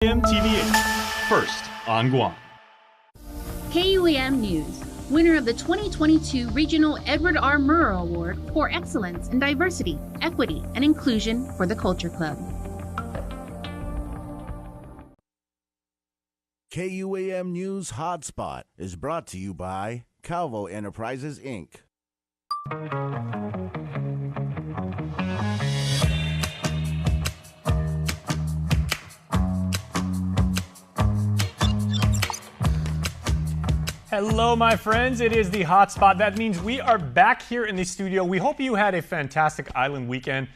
KUAM TV8, first on Guam. KUAM News, winner of the 2022 Regional Edward R. Murrow Award for Excellence in Diversity, Equity, and Inclusion for the Culture Club. KUAM News HotSpot is brought to you by Calvo Enterprises, Inc. Hello, my friends. It is the Hotspot. That means we are back here in the studio. We hope you had a fantastic island weekend.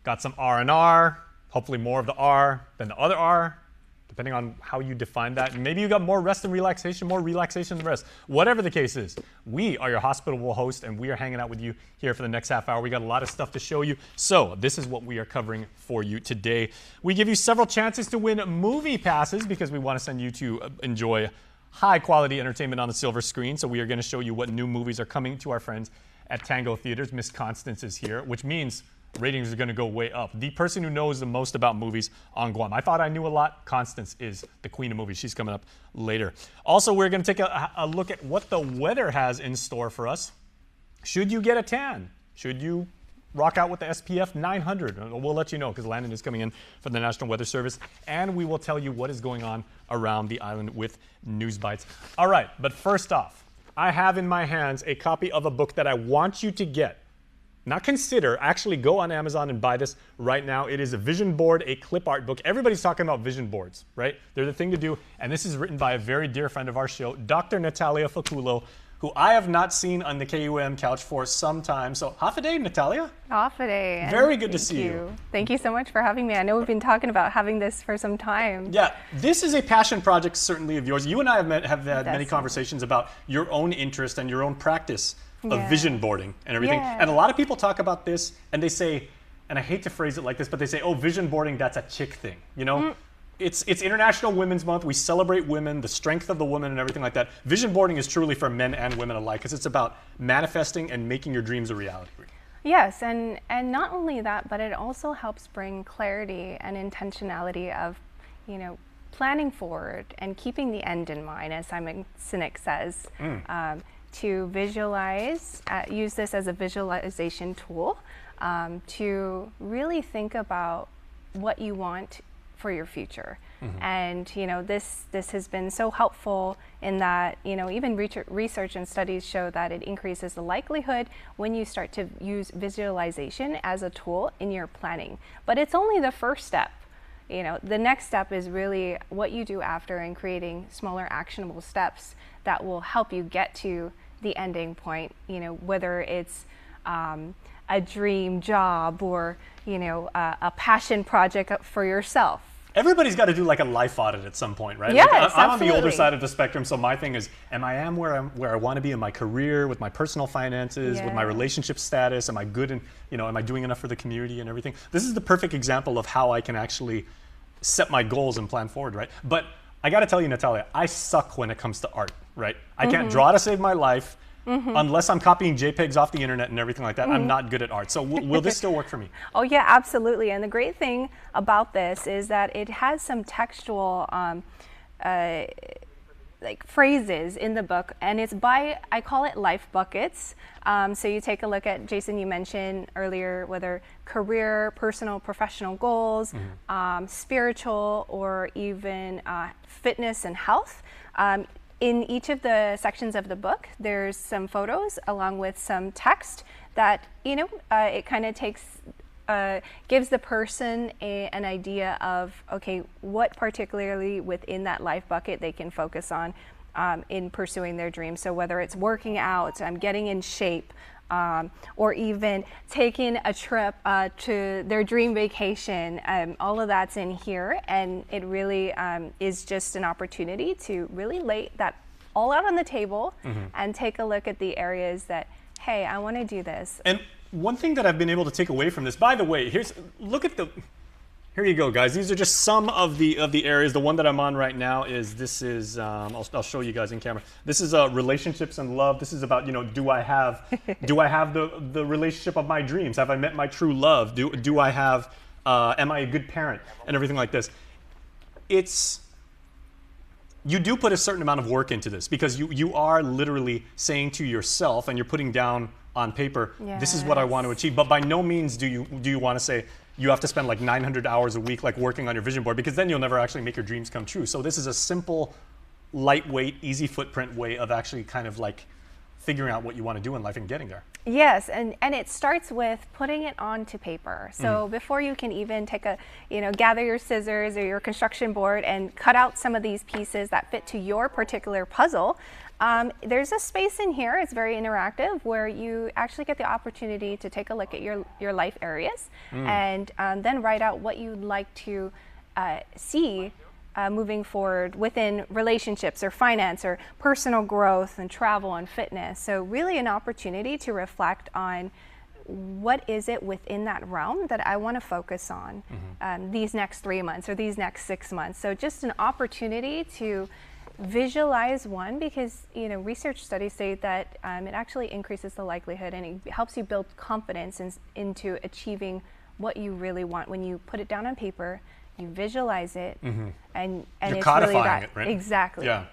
Got some R&R, hopefully more of the R than the other R, depending on how you define that. And maybe you got more rest and relaxation, more relaxation than rest. Whatever the case is, we are your hospitable host, and we are hanging out with you here for the next half hour. We got a lot of stuff to show you. So this is what we are covering for you today. We give you several chances to win movie passes because we want to send you to enjoy high-quality entertainment on the silver screen. So we are going to show you what new movies are coming to our friends at Tango Theaters. Miss Constance is here, which means ratings are going to go way up. The person who knows the most about movies on Guam. I thought I knew a lot. Constance is the queen of movies. She's coming up later. Also, we're going to take a look at what the weather has in store for us. Should you get a tan? Should you rock out with the SPF 900? We'll let you know because Landon is coming in from the National Weather Service, and we will tell you what is going on around the island with News Bites. All right, but first off, I have in my hands a copy of a book that I want you to get. Not consider, actually go on Amazon and buy this right now. It is a vision board, a clip art book. Everybody's talking about vision boards, right? They're the thing to do, and this is written by a very dear friend of our show, Dr. Natalia Faculo, who I have not seen on the KUAM couch for some time. So, half a day, Natalia? Half a day. Very good to see you. Thank you so much for having me. I know we've been talking about having this for some time. Yeah, this is a passion project, certainly, of yours. You and I have had many conversations about your own interest and your own practice of vision boarding and everything. Yeah. And a lot of people talk about this, and they say, and I hate to phrase it like this, but they say, oh, vision boarding, that's a chick thing, you know? It's International Women's Month. We celebrate women, the strength of the woman, and everything like that. Vision boarding is truly for men and women alike because it's about manifesting and making your dreams a reality. Yes, and not only that, but it also helps bring clarity and intentionality of, planning forward and keeping the end in mind, as Simon Sinek says, to visualize, use this as a visualization tool to really think about what you want for your future. And this has been so helpful in that even research and studies show that it increases the likelihood when you start to use visualization as a tool in your planning. But it's only the first step. The next step is really what you do after and creating smaller actionable steps that will help you get to the ending point, whether it's a dream job or a passion project for yourself. Everybody's got to do like a life audit at some point, right? Yes, like, I'm on the older absolutely. side of the spectrum, so my thing is, am I where I want to be in my career, with my personal finances, with my relationship status? Am I good and am I doing enough for the community and everything? This is the perfect example of how I can actually set my goals and plan forward, right? But I got to tell you, Natalia, I suck when it comes to art, right? I can't draw to save my life. Unless I'm copying JPEGs off the internet and everything like that, I'm not good at art. So will this still work for me? Oh yeah, absolutely. And the great thing about this is that it has some textual like phrases in the book, and it's by, I call it life buckets. So you take a look at, Jason, you mentioned earlier, whether career, personal, professional goals, spiritual, or even fitness and health. In each of the sections of the book, there's some photos along with some text that, it kind of gives the person an idea of, okay, what particularly within that life bucket they can focus on in pursuing their dreams. So whether it's working out, getting in shape, or even taking a trip to their dream vacation, all of that's in here, and it really is just an opportunity to really lay that all out on the table and take a look at the areas that, hey, I want to do this. And one thing that I've been able to take away from this, by the way, here you go, guys. These are just some of the areas. The one that I'm on right now is I'll show you guys in camera. This is relationships and love. This is about do I have the relationship of my dreams? Have I met my true love? Do I have am I a good parent and everything like this? you do put a certain amount of work into this, because you are literally saying to yourself, and you're putting down on paper, this is what I want to achieve. But by no means do you want to say you have to spend like 900 hours a week like working on your vision board, because then you'll never actually make your dreams come true. So this is a simple, lightweight, easy footprint way of actually kind of like figuring out what you want to do in life and getting there. Yes, and it starts with putting it onto paper. So before you can even take gather your scissors or your construction board and cut out some of these pieces that fit to your particular puzzle, there's a space in here, it's very interactive, where you actually get the opportunity to take a look at your life areas and then write out what you'd like to see moving forward within relationships or finance or personal growth and travel and fitness. So really an opportunity to reflect on what is it within that realm that I want to focus on these next 3 months or these next 6 months. So just an opportunity to visualize one, because research studies say that it actually increases the likelihood and it helps you build confidence into achieving what you really want. When you put it down on paper, you visualize it, and you're it's codifying really that, it, right? Exactly. Yeah.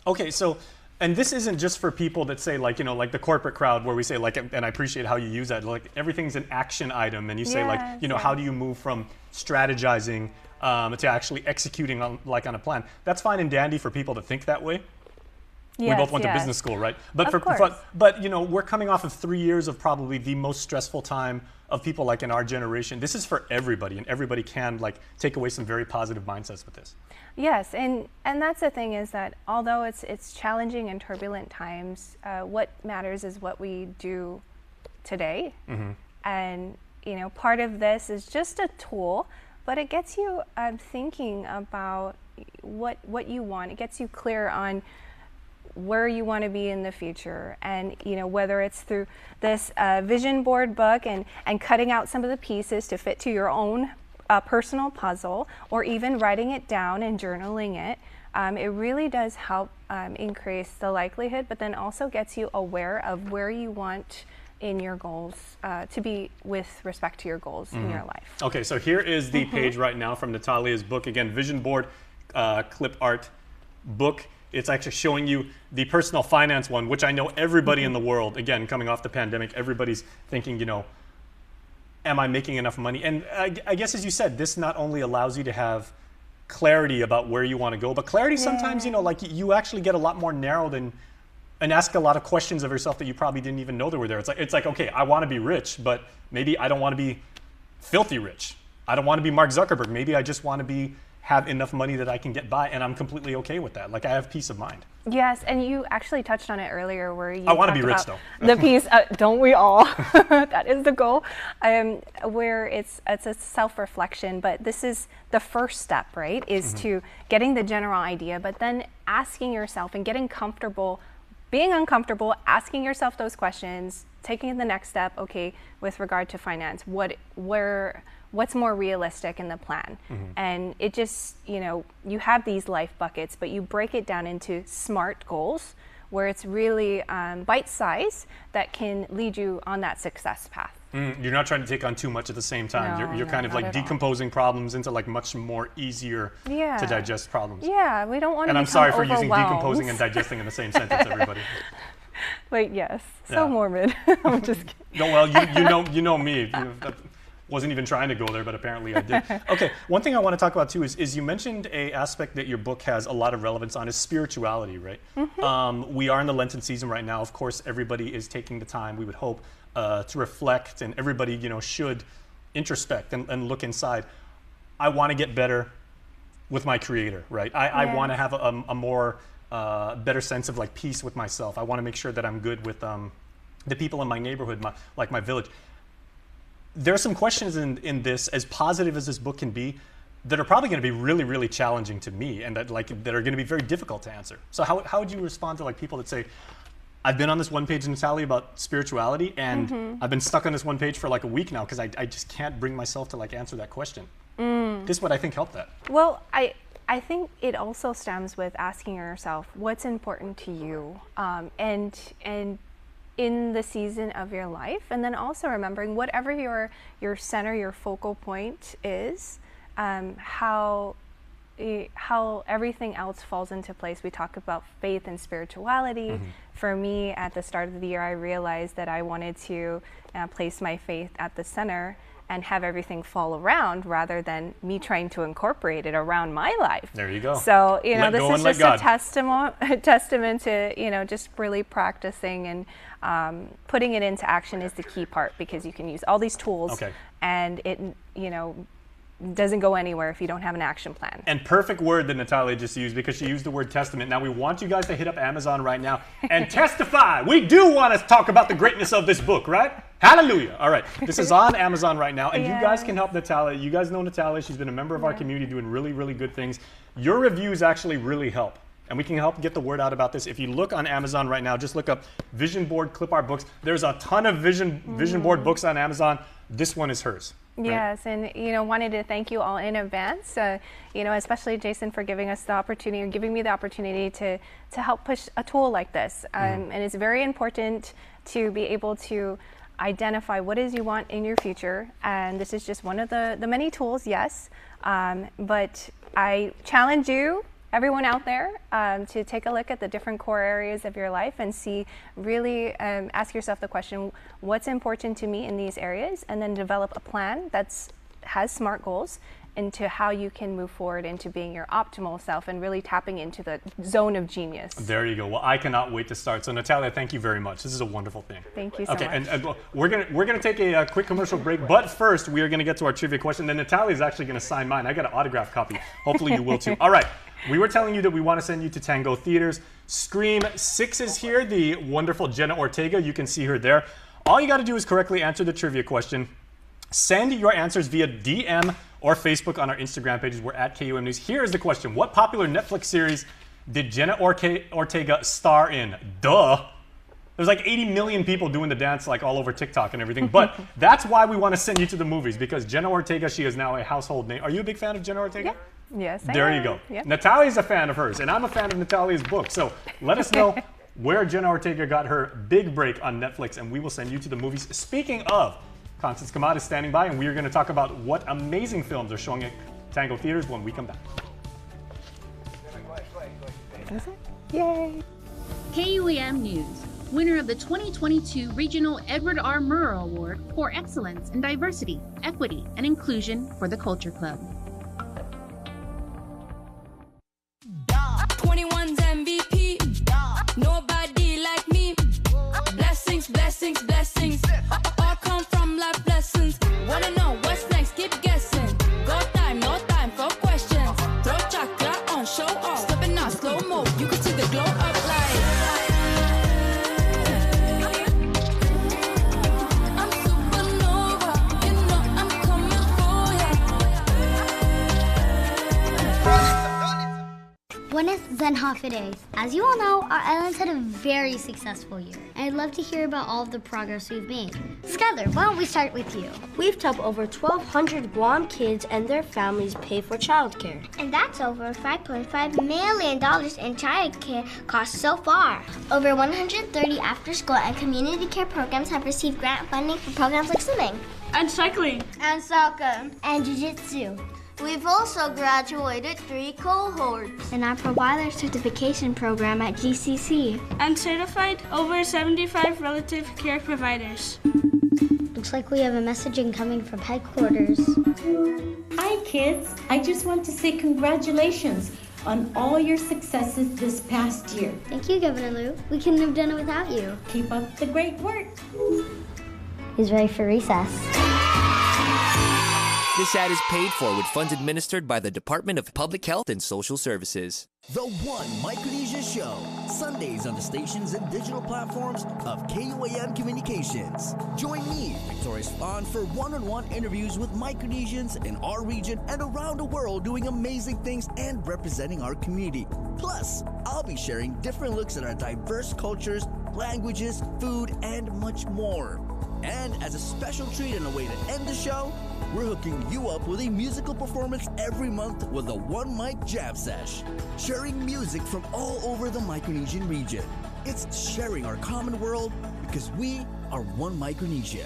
Okay, so, and this isn't just for people that say like, like the corporate crowd where we say like, and I appreciate how you use that, like everything's an action item, and you say like, how do you move from strategizing to actually executing on a plan? That's fine and dandy for people that think that way. We both went to business school, right? But we're coming off of 3 years of probably the most stressful time of people like in our generation. This is for everybody, and everybody can like take away some very positive mindsets with this. Yes, and that's the thing, is that although it's challenging and turbulent times, what matters is what we do today. And part of this is just a tool, but it gets you thinking about what you want. It gets you clear on where you want to be in the future, and whether it's through this vision board book and cutting out some of the pieces to fit to your own personal puzzle, or even writing it down and journaling it. It really does help increase the likelihood, but then also gets you aware of where you want in your goals to be with respect to your goals in your life. Okay, so here is the page right now from Natalia's book. Again, vision board clip art book. It's actually showing you the personal finance one, which I know everybody in the world, again, coming off the pandemic, everybody's thinking, am I making enough money? And I guess, as you said, this not only allows you to have clarity about where you want to go, but clarity sometimes, like you actually get a lot more narrowed and ask a lot of questions of yourself that you probably didn't even know that were there. It's like, okay, I want to be rich, but maybe I don't want to be filthy rich. I don't want to be Mark Zuckerberg. Maybe I just want to have enough money that I can get by, and I'm completely okay with that. Like, I have peace of mind. Yes, and you actually touched on it earlier, where you I want to be rich, though. The piece, don't we all? That is the goal. Where it's a self-reflection, but this is the first step, right? Is to getting the general idea, but then asking yourself and getting comfortable, being uncomfortable, asking yourself those questions, taking the next step. Okay, with regard to finance, what's more realistic in the plan? And it just, you have these life buckets, but you break it down into SMART goals, where it's really bite-sized that can lead you on that success path. You're not trying to take on too much at the same time. No, you're kind of like decomposing problems into like much more easier to digest problems. Yeah, we don't want to. And I'm sorry for using decomposing and digesting in the same sentence, everybody. But yes, so morbid. I'm just kidding. No, well, you know me. Wasn't even trying to go there, but apparently I did. Okay, one thing I want to talk about too is you mentioned a aspect that your book has a lot of relevance on is spirituality, right? We are in the Lenten season right now. Of course, everybody is taking the time, we would hope, to reflect, and everybody should introspect and look inside. I want to get better with my Creator, right? I want to have a more better sense of like peace with myself. I want to make sure that I'm good with the people in my neighborhood, my village. There are some questions in this, as positive as this book can be, that are probably going to be really, really challenging to me, and that are going to be very difficult to answer. So how would you respond to like people that say, I've been on this one page, Natalia, about spirituality, and I've been stuck on this one page for like a week now because I just can't bring myself to like answer that question. This would, I think, help that. Well, I think it also stems with asking yourself what's important to you, and in the season of your life, and then also remembering whatever your center, your focal point is, how how everything else falls into place. We talk about faith and spirituality. For me, at the start of the year, I realized that I wanted to place my faith at the center and have everything fall around rather than me trying to incorporate it around my life. There you go. So, this is just God. a testament to, just really practicing and putting it into action is the key part, because you can use all these tools and it, doesn't go anywhere if you don't have an action plan. And perfect word that Natalia just used, because she used the word testament. Now we want you guys to hit up Amazon right now and testify. We do want to talk about the greatness of this book, right? Hallelujah. All right. This is on Amazon right now, and you guys can help Natalia. You guys know Natalia. She's been a member of our community doing really, really good things. Your reviews actually really help, and we can help get the word out about this. If you look on Amazon right now, just look up Vision Board Clip Art Books. There's a ton of Vision Board books on Amazon. This one is hers. Right? Yes, and wanted to thank you all in advance. Especially Jason for giving us the opportunity, or giving me the opportunity to help push a tool like this. And it's very important to be able to identify what it is you want in your future. And this is just one of the many tools, yes. But I challenge you, everyone out there, to take a look at the different core areas of your life and see, really ask yourself the question, what's important to me in these areas, and then develop a plan that has SMART goals into how you can move forward into being your optimal self and really tapping into the zone of genius. There you go. Well, I cannot wait to start. So Natalia, thank you very much. This is a wonderful thing. Thank you so much. And we're gonna take a quick commercial break, but first we are gonna get to our trivia question. Then Natalia is actually gonna sign mine. I got an autographed copy. Hopefully you will too. All right. We were telling you that we want to send you to Tango Theaters. Scream 6 is here, the wonderful Jenna Ortega. You can see her there. All you got to do is correctly answer the trivia question. Send your answers via DM or Facebook on our Instagram pages. We're at KUAM News. Here is the question. What popular Netflix series did Jenna Ortega star in? Duh. There's like 80 million people doing the dance like all over TikTok and everything. But that's why we want to send you to the movies, because Jenna Ortega, she is now a household name. Are you a big fan of Jenna Ortega? Yeah. Yes, I There am. you go. Yep. Natalia's a fan of hers, and I'm a fan of Natalia's book. So let us know where Jenna Ortega got her big break on Netflix, and we will send you to the movies. Speaking of, Constance Kamat is standing by, and we are going to talk about what amazing films are showing at Tango Theaters when we come back. Yay! KUAM News, winner of the 2022 Regional Edward R. Murrow Award for Excellence in Diversity, Equity, and Inclusion for the Culture Club. 21's MVP. Nobody like me. Blessings, blessings, blessings. All come from life lessons. Wanna know what's next? Keep guessing. Go time, no time for questions. Throw chakra on, show off. Stepping out slow mo. You can see the glow up light. I'm supernova. You know I'm coming for ya. When it's Zenhofer Days. As you all know, our islands had a very successful year, and I'd love to hear about all of the progress we've made. Skylar, why don't we start with you? We've helped over 1,200 Guam kids and their families pay for childcare. And that's over $5.5 million in childcare costs so far. Over 130 after-school and community care programs have received grant funding for programs like swimming, and cycling, and soccer, and jiu-jitsu. We've also graduated 3 cohorts in our provider certification program at GCC, and certified over 75 relative care providers. Looks like we have a messaging coming from headquarters. Hi kids, I just want to say congratulations on all your successes this past year. Thank you, Governor Lou. We couldn't have done it without you. Keep up the great work. He's ready for recess. This ad is paid for with funds administered by the Department of Public Health and Social Services. The One Micronesia Show, Sundays on the stations and digital platforms of KUAM Communications. Join me, Victoria Spahn, for one-on-one interviews with Micronesians in our region and around the world doing amazing things and representing our community. Plus, I'll be sharing different looks at our diverse cultures, languages, food, and much more. And as a special treat and a way to end the show, we're hooking you up with a musical performance every month with a One Mic Jam Sesh, sharing music from all over the Micronesian region. It's sharing our common world because we are One Micronesia.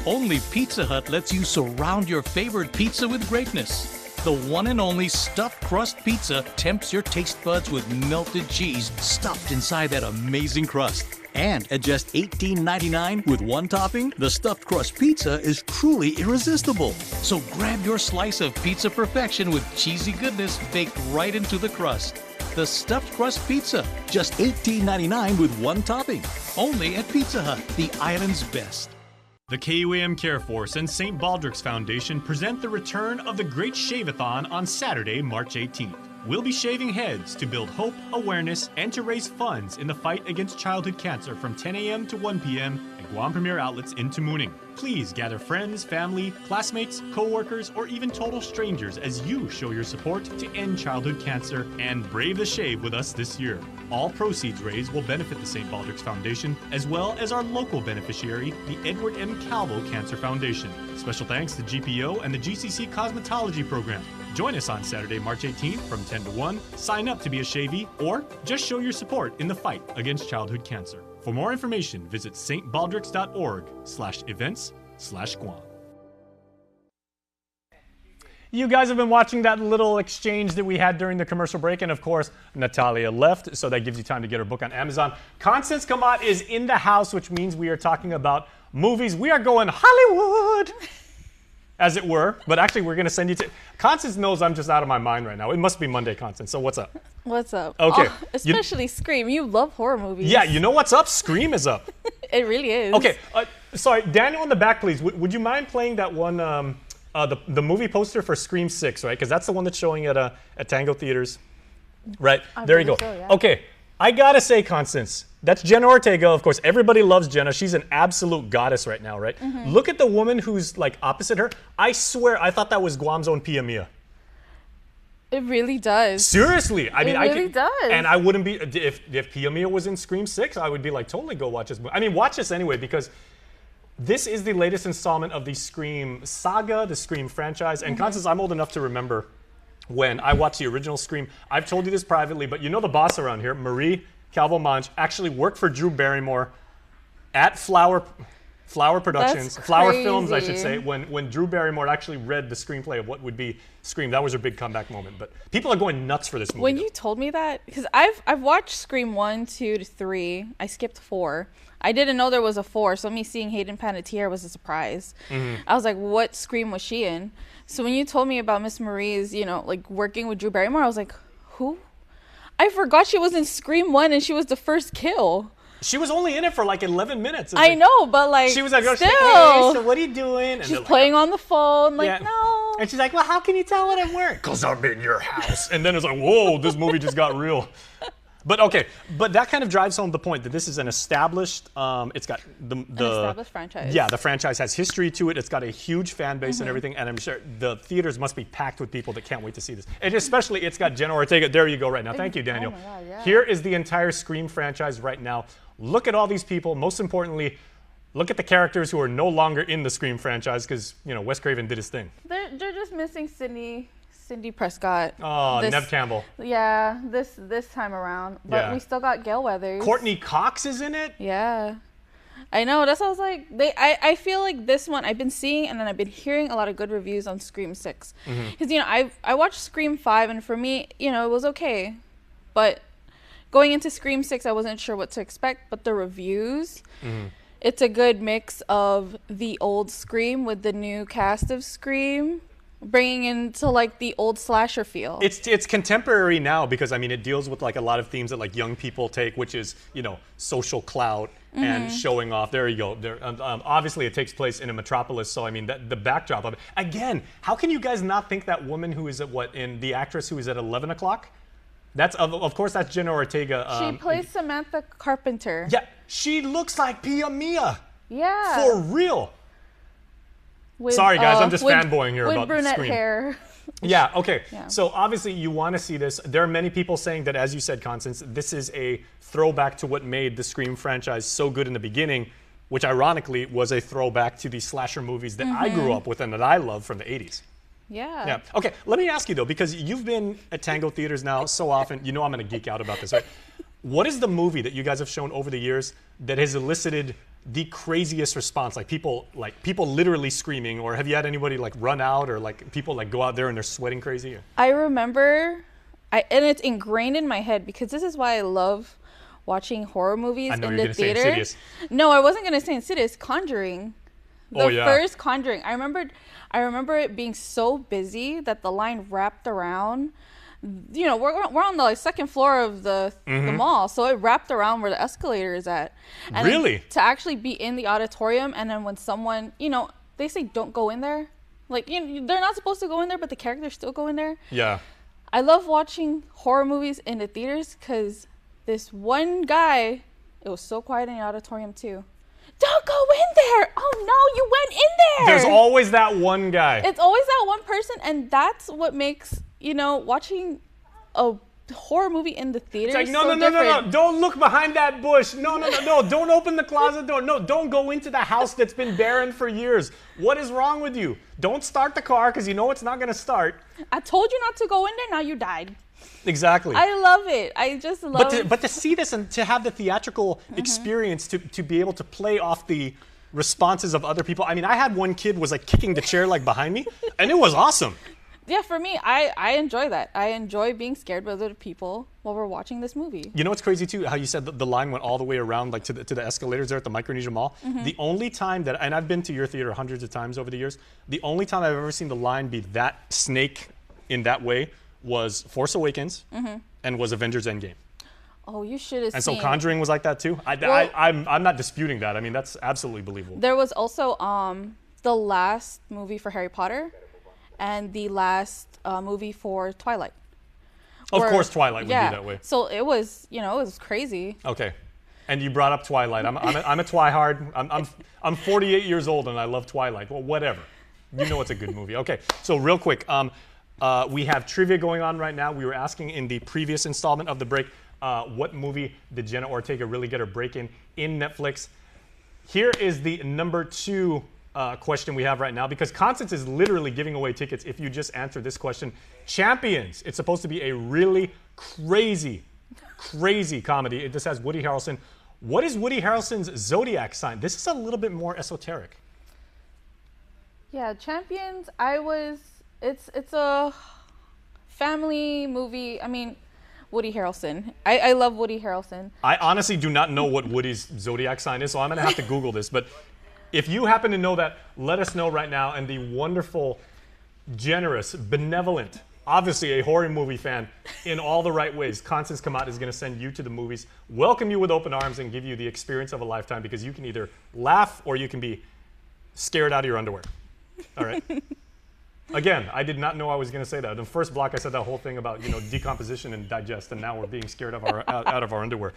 Only Pizza Hut lets you surround your favorite pizza with greatness. The one and only stuffed crust pizza tempts your taste buds with melted cheese stuffed inside that amazing crust. And at just $18.99 with one topping, the stuffed crust pizza is truly irresistible. So grab your slice of pizza perfection with cheesy goodness baked right into the crust. The stuffed crust pizza, just $18.99 with one topping. Only at Pizza Hut, the island's best. The KUAM Care Force and St. Baldrick's Foundation present the return of the Great Shave-a-thon on Saturday, March 18th. We'll be shaving heads to build hope, awareness, and to raise funds in the fight against childhood cancer from 10 a.m. to 1 p.m. at Guam Premier Outlets in Tamooning. Please gather friends, family, classmates, co-workers, or even total strangers as you show your support to end childhood cancer and brave the shave with us this year. All proceeds raised will benefit the St. Baldrick's Foundation, as well as our local beneficiary, the Edward M. Calvo Cancer Foundation. Special thanks to GPO and the GCC Cosmetology Program. Join us on Saturday, March 18th from 10 to 1. Sign up to be a shavee, or just show your support in the fight against childhood cancer. For more information, visit stbaldricks.org/events/Guam. You guys have been watching that little exchange that we had during the commercial break, and of course, Natalia left, so that gives you time to get her book on Amazon. Constance Kamat is in the house, which means we are talking about movies. We are going Hollywood, as it were, but actually we're going to send you to... Constance knows I'm just out of my mind right now. It must be Monday, Constance, so what's up? What's up? Okay. Oh, especially Scream. You love horror movies. Yeah, you know what's up? Scream is up. It really is. Okay, sorry, Daniel in the back, please. Would you mind playing that one... the movie poster for Scream 6, right? Because that's the one that's showing at Tango Theaters, right? There you go. So, yeah. Okay, I gotta say, Constance, that's Jenna Ortega, of course. Everybody loves Jenna. She's an absolute goddess right now, right? Mm-hmm. Look at the woman who's like opposite her. I swear, I thought that was Guam's own Pia Mia. It really does. Seriously, I mean, it really does. And I wouldn't be if Pia Mia was in Scream 6, I would be like, totally go watch this movie. I mean, watch this anyway because. This is the latest installment of the Scream saga, the Scream franchise. And Constance, I'm old enough to remember when I watched the original Scream. I've told you this privately, but you know the boss around here, Marie Calvo-Monge, actually worked for Drew Barrymore at Flower Productions, Flower Films, I should say, when Drew Barrymore actually read the screenplay of what would be Scream. That was her big comeback moment. But people are going nuts for this movie. When you told me that, because I've watched Scream 1, 2 to 3. I skipped 4. I didn't know there was a 4, so me seeing Hayden Panettiere was a surprise. Mm-hmm. I was like, what Scream was she in? So when you told me about Miss Marie's, like working with Drew Barrymore, I was like, who? I forgot she was in Scream 1 and she was the first kill. She was only in it for like 11 minutes. I know, but like, she was like, still. Hey, so what are you doing? And she's playing on the phone, like, yeah. No. And she's like, well, how can you tell what I'm wearing? Because I'm in your house. And then it's like, whoa, this movie just got real. But okay, but that kind of drives home the point that this is an established, it's got an established franchise. Yeah, the franchise has history to it. It's got a huge fan base and everything, and I'm sure the theaters must be packed with people that can't wait to see this. And especially, it's got Jenna Ortega. There you go right now. Thank you, Daniel. Oh my God, yeah. Here is the entire Scream franchise right now. Look at all these people. Most importantly, look at the characters who are no longer in the Scream franchise because, Wes Craven did his thing. They're just missing Cindy Prescott. Oh, Neve Campbell. Yeah, this time around. But we still got Gail Weathers. Courtney Cox is in it? Yeah. I know. That's what I was like. I feel like this one, I've been seeing and then I've been hearing a lot of good reviews on Scream 6. Because, I watched Scream 5 and for me, it was okay. But going into Scream 6, I wasn't sure what to expect. But the reviews, it's a good mix of the old Scream with the new cast of Scream. Bringing into like the old slasher feel. It's contemporary now because it deals with like a lot of themes that like young people take, which is social clout and showing off. There you go. Obviously, it takes place in a metropolis, so the backdrop of it. Again, how can you guys not think that woman who is at the actress who is at 11 o'clock? That's of course that's Jenna Ortega. She plays Samantha Carpenter. Yeah, she looks like Pia Mia. Yeah. For real. Sorry, guys, I'm just fanboying here about brunette Scream. Hair. Yeah, okay. Yeah. So obviously you want to see this. There are many people saying that, as you said, Constance, this is a throwback to what made the Scream franchise so good in the beginning, which ironically was a throwback to the slasher movies that I grew up with and that I love from the 80s. Yeah. Okay, let me ask you, though, because you've been at Tango Theaters now so often, I'm going to geek out about this, right? What is the movie that you guys have shown over the years that has elicited the craziest response? Like people literally screaming, or have you had anybody like run out, or like people like go out there and they're sweating crazy? I remember, and it's ingrained in my head because this is why I love watching horror movies in the theater. Insidious. No, I wasn't gonna say Insidious. Conjuring. The first Conjuring. I remember it being so busy that the line wrapped around. You know, we're on the second floor of the mall, so it wrapped around where the escalator is at. And really? To actually be in the auditorium, and then when someone, you know, they say don't go in there. Like, you know, they're not supposed to go in there, but the characters still go in there. Yeah. I love watching horror movies in the theaters because this one guy, it was so quiet in the auditorium too. Don't go in there! Oh no, you went in there! There's always that one guy. It's always that one person, and that's what makes, you know, watching a horror movie in the theater. It's like, no, don't look behind that bush. No, don't open the closet door. No, don't go into the house that's been barren for years. What is wrong with you? Don't start the car because you know it's not going to start. I told you not to go in there, now you died. Exactly. I love it. I just love it. But to see this and to have the theatrical experience, to be able to play off the responses of other people. I mean, I had one kid was like kicking the chair like behind me, and it was awesome. Yeah, for me, I enjoy that. I enjoy being scared by other people while we're watching this movie. You know what's crazy too? How you said the line went all the way around, like to the escalators there at the Micronesia Mall. The only time that, and I've been to your theater hundreds of times over the years, the only time I've ever seen the line be that snake in that way was Force Awakens and was Avengers Endgame. Oh, you should have seen. And so Conjuring was like that too? I'm not disputing that. I mean, that's absolutely believable. There was also the last movie for Harry Potter and the last movie for Twilight. Of course Twilight would be that way. So it was, you know, it was crazy. Okay. And you brought up Twilight. I'm a Twihard. I'm 48 years old and I love Twilight. Well, whatever. You know it's a good movie. Okay, so real quick, we have trivia going on right now. We were asking in the previous installment of the break, what movie did Jenna Ortega really get her break in Netflix? Here is the number 2 question we have right now, because Constance is literally giving away tickets if you just answer this question. Champions. It's supposed to be a really crazy comedy. This has Woody Harrelson. What is Woody Harrelson's zodiac sign? This is a little bit more esoteric. Yeah, Champions. It's a family movie. I mean, Woody Harrelson. I love Woody Harrelson. I honestly do not know what Woody's zodiac sign is, so I'm going to have to Google this. But if you happen to know that, let us know right now. And the wonderful, generous, benevolent, obviously a horror movie fan in all the right ways, Constance Kamat is going to send you to the movies, welcome you with open arms, and give you the experience of a lifetime, because you can either laugh or you can be scared out of your underwear. All right? Again, I did not know I was going to say that. In the first block, I said that whole thing about, you know, decomposition and digest, and now we're being scared of out of our underwear.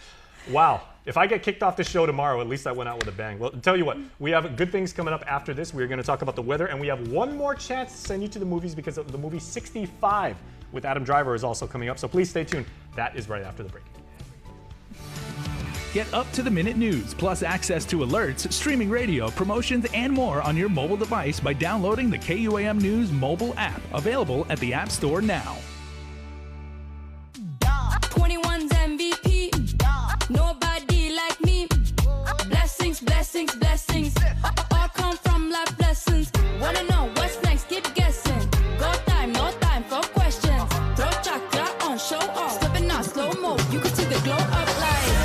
Wow. If I get kicked off the show tomorrow, at least I went out with a bang. Well, tell you what, we have good things coming up after this. We're going to talk about the weather, and we have one more chance to send you to the movies, because the movie 65 with Adam Driver is also coming up. So please stay tuned. That is right after the break. Get up-to-the-minute news, plus access to alerts, streaming radio, promotions, and more on your mobile device by downloading the KUAM News mobile app, available at the App Store now. 21's MVP, nobody like me. Blessings, blessings, blessings, all come from life lessons. Wanna know what's next? Keep guessing. Go time, no time for questions. Throw chocolate on, show off. Slipping on slow-mo, you can see the glow up light.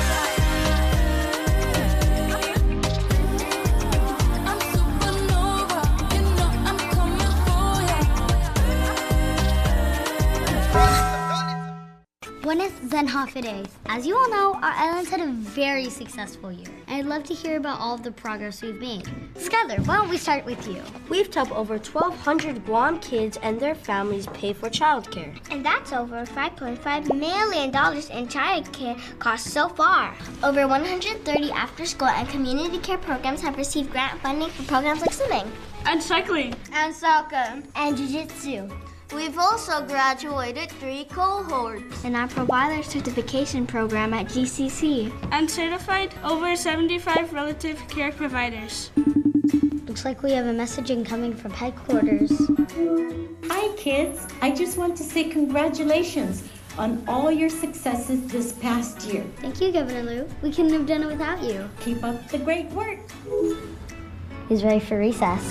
Buenos Zenhafides. As you all know, our islands had a very successful year. I'd love to hear about all of the progress we've made. Skylar, why don't we start with you? We've helped over 1,200 Guam kids and their families pay for childcare. And that's over $5.5 million in childcare costs so far. Over 130 after-school and community care programs have received grant funding for programs like swimming. And cycling. And soccer. And jiu-jitsu. We've also graduated 3 cohorts in our provider certification program at GCC. And certified over 75 relative care providers. Looks like we have a message incoming from headquarters. Hi kids, I just want to say congratulations on all your successes this past year. Thank you, Governor Lou. We couldn't have done it without you. Keep up the great work. He's ready for recess.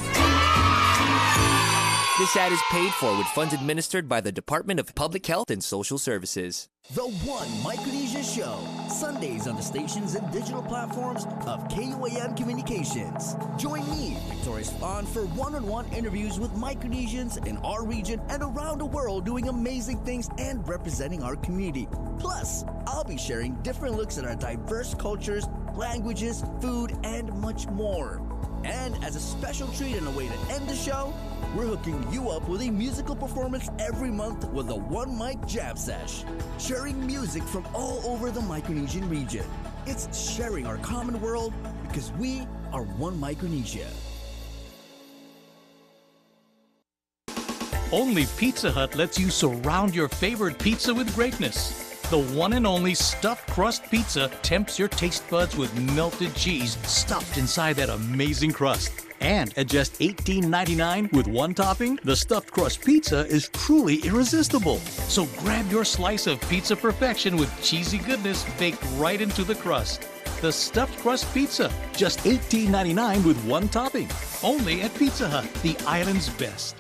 This ad is paid for with funds administered by the Department of Public Health and Social Services. The One Micronesia Show, Sundays on the stations and digital platforms of KUAM Communications. Join me, Victoria Spahn, for one-on-one interviews with Micronesians in our region and around the world doing amazing things and representing our community. Plus, I'll be sharing different looks at our diverse cultures, languages, food, and much more. And as a special treat and a way to end the show, we're hooking you up with a musical performance every month with a One Mic Jam Sesh, sharing music from all over the Micronesian region. It's sharing our common world because we are One Micronesia. Only Pizza Hut lets you surround your favorite pizza with greatness. The one and only stuffed crust pizza tempts your taste buds with melted cheese stuffed inside that amazing crust. And at just $18.99 with one topping, the stuffed crust pizza is truly irresistible. So grab your slice of pizza perfection with cheesy goodness baked right into the crust. The stuffed crust pizza, just $18.99 with one topping. Only at Pizza Hut, the island's best.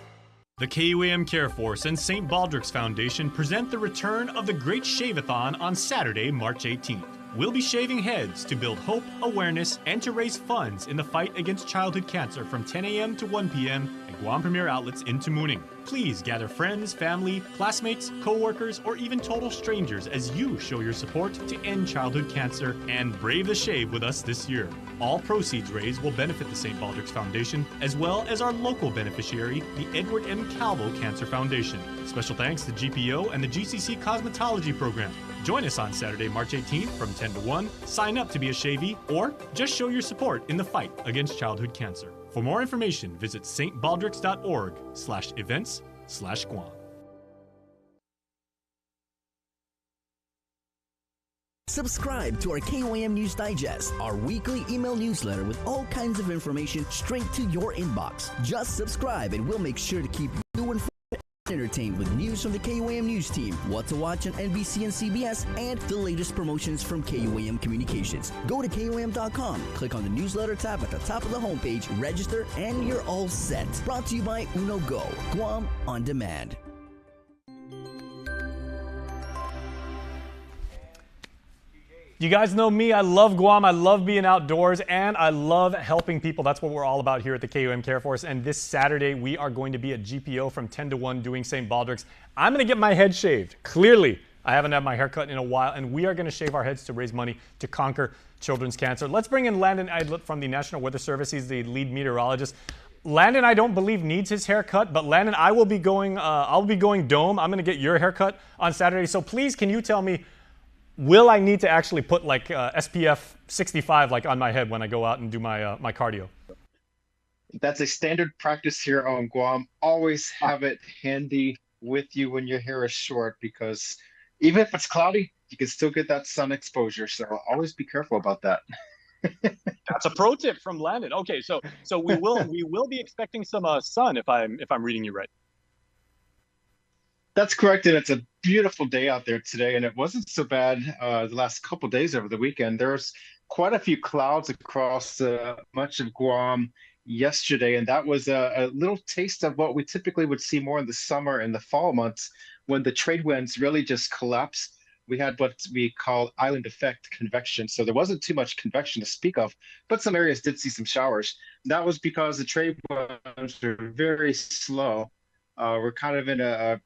The KUAM Care Force and St. Baldrick's Foundation present the return of the Great Shave-a-thon on Saturday, March 18th. We'll be shaving heads to build hope, awareness, and to raise funds in the fight against childhood cancer from 10 a.m. to 1 p.m. at Guam Premier Outlets in Tamuning. Please gather friends, family, classmates, co-workers, or even total strangers as you show your support to end childhood cancer and brave the shave with us this year. All proceeds raised will benefit the St. Baldrick's Foundation, as well as our local beneficiary, the Edward M. Calvo Cancer Foundation. Special thanks to GPO and the GCC Cosmetology Program. Join us on Saturday, March 18th from 10 to 1. Sign up to be a shavee, or just show your support in the fight against childhood cancer. For more information, visit stbaldricks.org/events/Guam. Subscribe to our KUAM News Digest, our weekly email newsletter with all kinds of information straight to your inbox. Just subscribe and we'll make sure to keep you informed and entertained with news from the KUAM News team, what to watch on NBC and CBS, and the latest promotions from KUAM Communications. Go to KUAM.com, click on the newsletter tab at the top of the homepage, register, and you're all set. Brought to you by Uno Go, Guam On Demand. You guys know me. I love Guam. I love being outdoors, and I love helping people. That's what we're all about here at the KUAM Care Force. And this Saturday, we are going to be at GPO from 10 to 1 doing St. Baldrick's. I'm going to get my head shaved. Clearly, I haven't had my hair cut in a while, and we are going to shave our heads to raise money to conquer children's cancer. Let's bring in Landon Idlet from the National Weather Service. He's the lead meteorologist. Landon, I don't believe needs his haircut, but Landon, I'll be going dome. I'm going to get your haircut on Saturday. So please, can you tell me, will I need to actually put like SPF 65 like on my head when I go out and do my my cardio? That's a standard practice here on Guam. Always have it handy with you when your hair is short, because even if it's cloudy, you can still get that sun exposure. So always be careful about that. That's a pro tip from Landon. Okay, so we will be expecting some sun if I'm reading you right. That's correct, and it's a beautiful day out there today, and it wasn't so bad the last couple days over the weekend. There's quite a few clouds across much of Guam yesterday, and that was a little taste of what we typically would see more in the summer and the fall months when the trade winds really just collapse. We had what we call island effect convection, so there wasn't too much convection to speak of, but some areas did see some showers. That was because the trade winds are very slow. We're kind of in a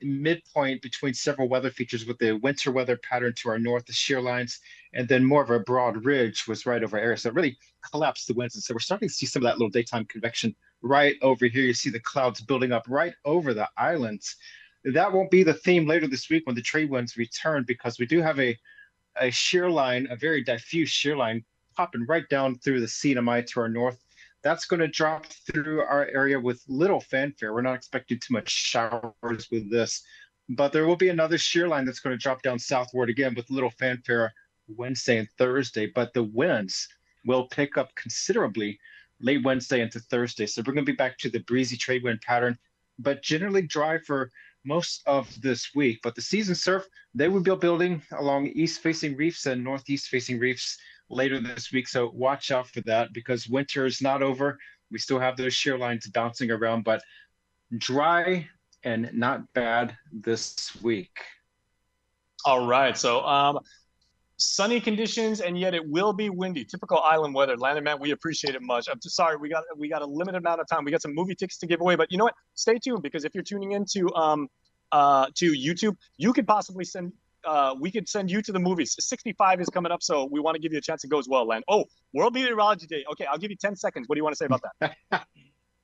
midpoint between several weather features, with the winter weather pattern to our north, the shear lines, and then more of a broad ridge was right over our area. So it really collapsed the winds. And so we're starting to see some of that little daytime convection right over here. You see the clouds building up right over the islands. That won't be the theme later this week when the trade winds return, because we do have a shear line, a very diffuse shear line popping right down through the CNMI to our north. That's going to drop through our area with little fanfare. We're not expecting too much showers with this, but there will be another shear line that's going to drop down southward again with little fanfare Wednesday and Thursday, but the winds will pick up considerably late Wednesday into Thursday. So we're going to be back to the breezy trade wind pattern, but generally dry for most of this week. But the season surf, they will be building along east-facing reefs and northeast-facing reefs later this week. So watch out for that because winter is not over. We still have those shear lines bouncing around, but dry and not bad this week. All right, so sunny conditions, and yet it will be windy. Typical island weather. Landon, man, we appreciate it much. I'm just sorry, we got a limited amount of time. We got some movie tickets to give away, but you know what? Stay tuned because if you're tuning into to YouTube, you could possibly send. We could send you to the movies. 65 is coming up, so we want to give you a chance to go as well, Len. Oh, World Meteorology Day. Okay, I'll give you 10 seconds. What do you want to say about that?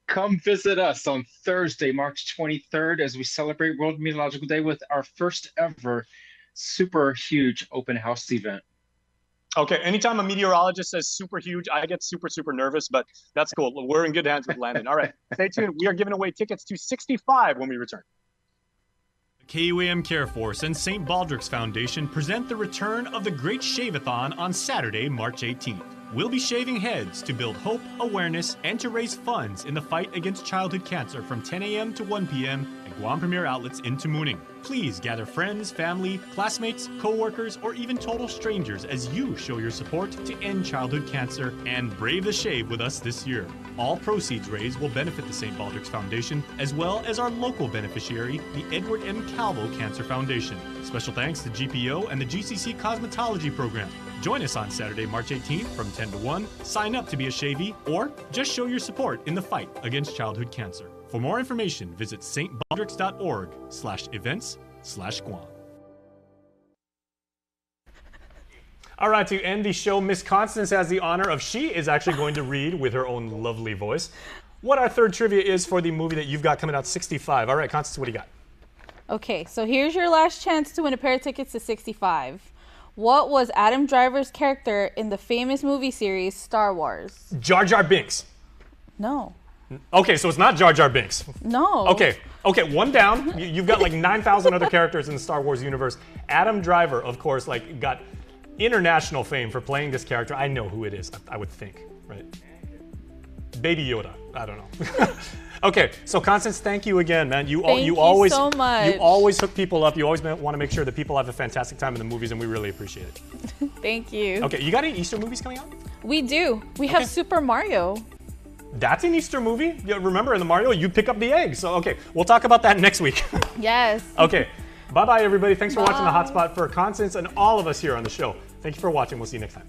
Come visit us on Thursday, March 23rd, as we celebrate World Meteorological Day with our first ever super huge open house event. Okay, anytime a meteorologist says super huge, I get super, super nervous, but that's cool. We're in good hands with Landon. All right, stay tuned. We are giving away tickets to 65 when we return. The KUAM Care Force and St. Baldrick's Foundation present the return of the Great Shave-a-thon on Saturday, March 18th. We'll be shaving heads to build hope, awareness, and to raise funds in the fight against childhood cancer from 10 a.m. to 1 p.m. at Guam Premier Outlets in Tamuning. Please gather friends, family, classmates, co-workers, or even total strangers as you show your support to end childhood cancer and brave the shave with us this year. All proceeds raised will benefit the St. Baldrick's Foundation, as well as our local beneficiary, the Edward M. Calvo Cancer Foundation. Special thanks to GPO and the GCC Cosmetology Program. Join us on Saturday, March 18th from 10 to 1. Sign up to be a shavee or just show your support in the fight against childhood cancer. For more information, visit stbaldricks.org/events/Guam. All right, to end the show, Miss Constance has the honor of she is actually going to read with her own lovely voice what our third trivia is for the movie that you've got coming out, 65. All right, Constance, what do you got? Okay, so here's your last chance to win a pair of tickets to 65. What was Adam Driver's character in the famous movie series Star Wars? Jar Jar Binks. No. Okay, so it's not Jar Jar Binks. No. Okay, one down. You've got like 9,000 other characters in the Star Wars universe. Adam Driver, of course, like got international fame for playing this character. I know who it is, I would think, right? Baby Yoda. I don't know. Okay, so Constance, thank you again, man. Thank you always so much. You always hook people up. You always want to make sure that people have a fantastic time in the movies, and we really appreciate it. Thank you. Okay, you got any Easter movies coming out? We do. We have Super Mario. That's an Easter movie. Remember in the Mario, you pick up the egg. So okay, we'll talk about that next week. Yes. Okay, bye-bye everybody. Thanks for watching the Hotspot. For Constance and all of us here on the show, thank you for watching. We'll see you next time.